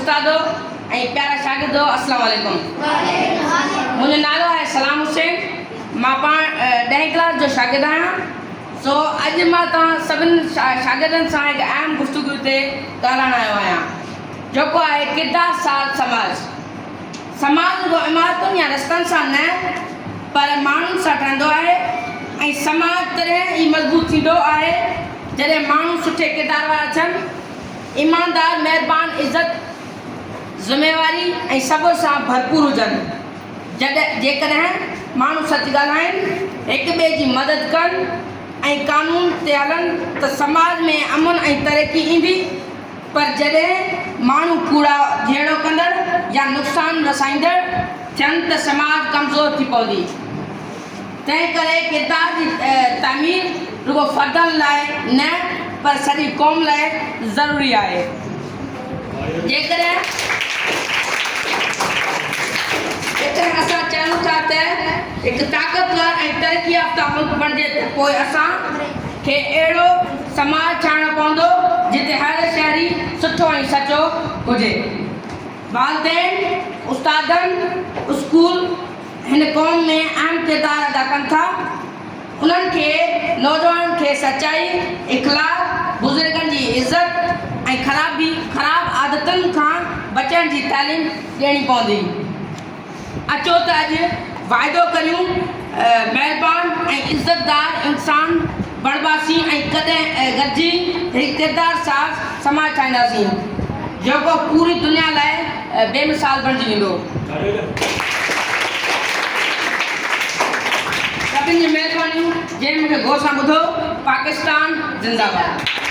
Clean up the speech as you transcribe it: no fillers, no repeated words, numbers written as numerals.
उस्तादो ऐं प्यारा शागिर्दो अस्सलाम वालेकुम। मुंहिंजो नालो आहे सलाम हुसैन। मां पाण 10वीं क्लास जो शागिर्द आहियां। सो अॼु मां तव्हां सभिनी शागिर्दनि सां हिकु अहम गुफ़्तगू ते ॻाल्हाइण आयो आहियां, जेको आहे किरदार साज़ समाज। समाज रुॻो इमारतुनि या रस्तनि सां न पर माण्हुनि सां ठहंदो आहे ऐं समाज तॾहिं ई मज़बूत थींदो आहे जॾहिं माण्हू सुठे किरदार वारा थियनि, ईमानदार, महिरबान, इज़त, ज़िम्मेवारी ऐं सब्र सां भरपूर हुजनि। जेकॾहिं माण्हू सच ॻाल्हाइनि, हिक ॿिए जी मदद कनि ऐं कानून ते हलनि त समाज में अमन ऐं तरक़ी ईंदी। पर जॾहिं माण्हू कूड़ा झेड़ो कंदड़ या नुक़सान रसाईंदड़ थियनि त समाज कमज़ोर थी पवंदी। तंहिं करे किरदार जी तामीर रुॻो फ़र्दनि लाइ न पर सॼी क़ौम लाइ ज़रूरी आहे। जेकॾहिं असां चाहियूं था त हिकु ताक़तवर ऐं तरक़ी याफ़्ता मुल्क बणिजे त पोइ असांखे अहिड़ो समाज ठाहिणो पवंदो जिते हर शहरी सुठो ऐं सचो हुजे। वालिदैन, उस्तादनि, स्कूल हिन क़ौम में अहम किरदारु अदा कनि था। उन्हनि खे नौजवाननि खे सचाई, इख़लाक़, बुज़ुर्गनि जी इज़त ऐं ख़राब आदतुनि खां बचण जी तालीम ॾियणी पवंदी। अचो त अॼु वाइदो करियूं महिरबान ऐं इज़तदार इंसान बणिबासीं ऐं कॾहिं गॾिजी हिकु किरदार साज़ समाज ठाहींदासीं जेको पूरी दुनिया लाइ बेमिसाल बणिजी वेंदो। सभिनी जी महिरबानी जंहिं मूंखे गौर सां ॿुधो। पाकिस्तान ज़िंदाबाद।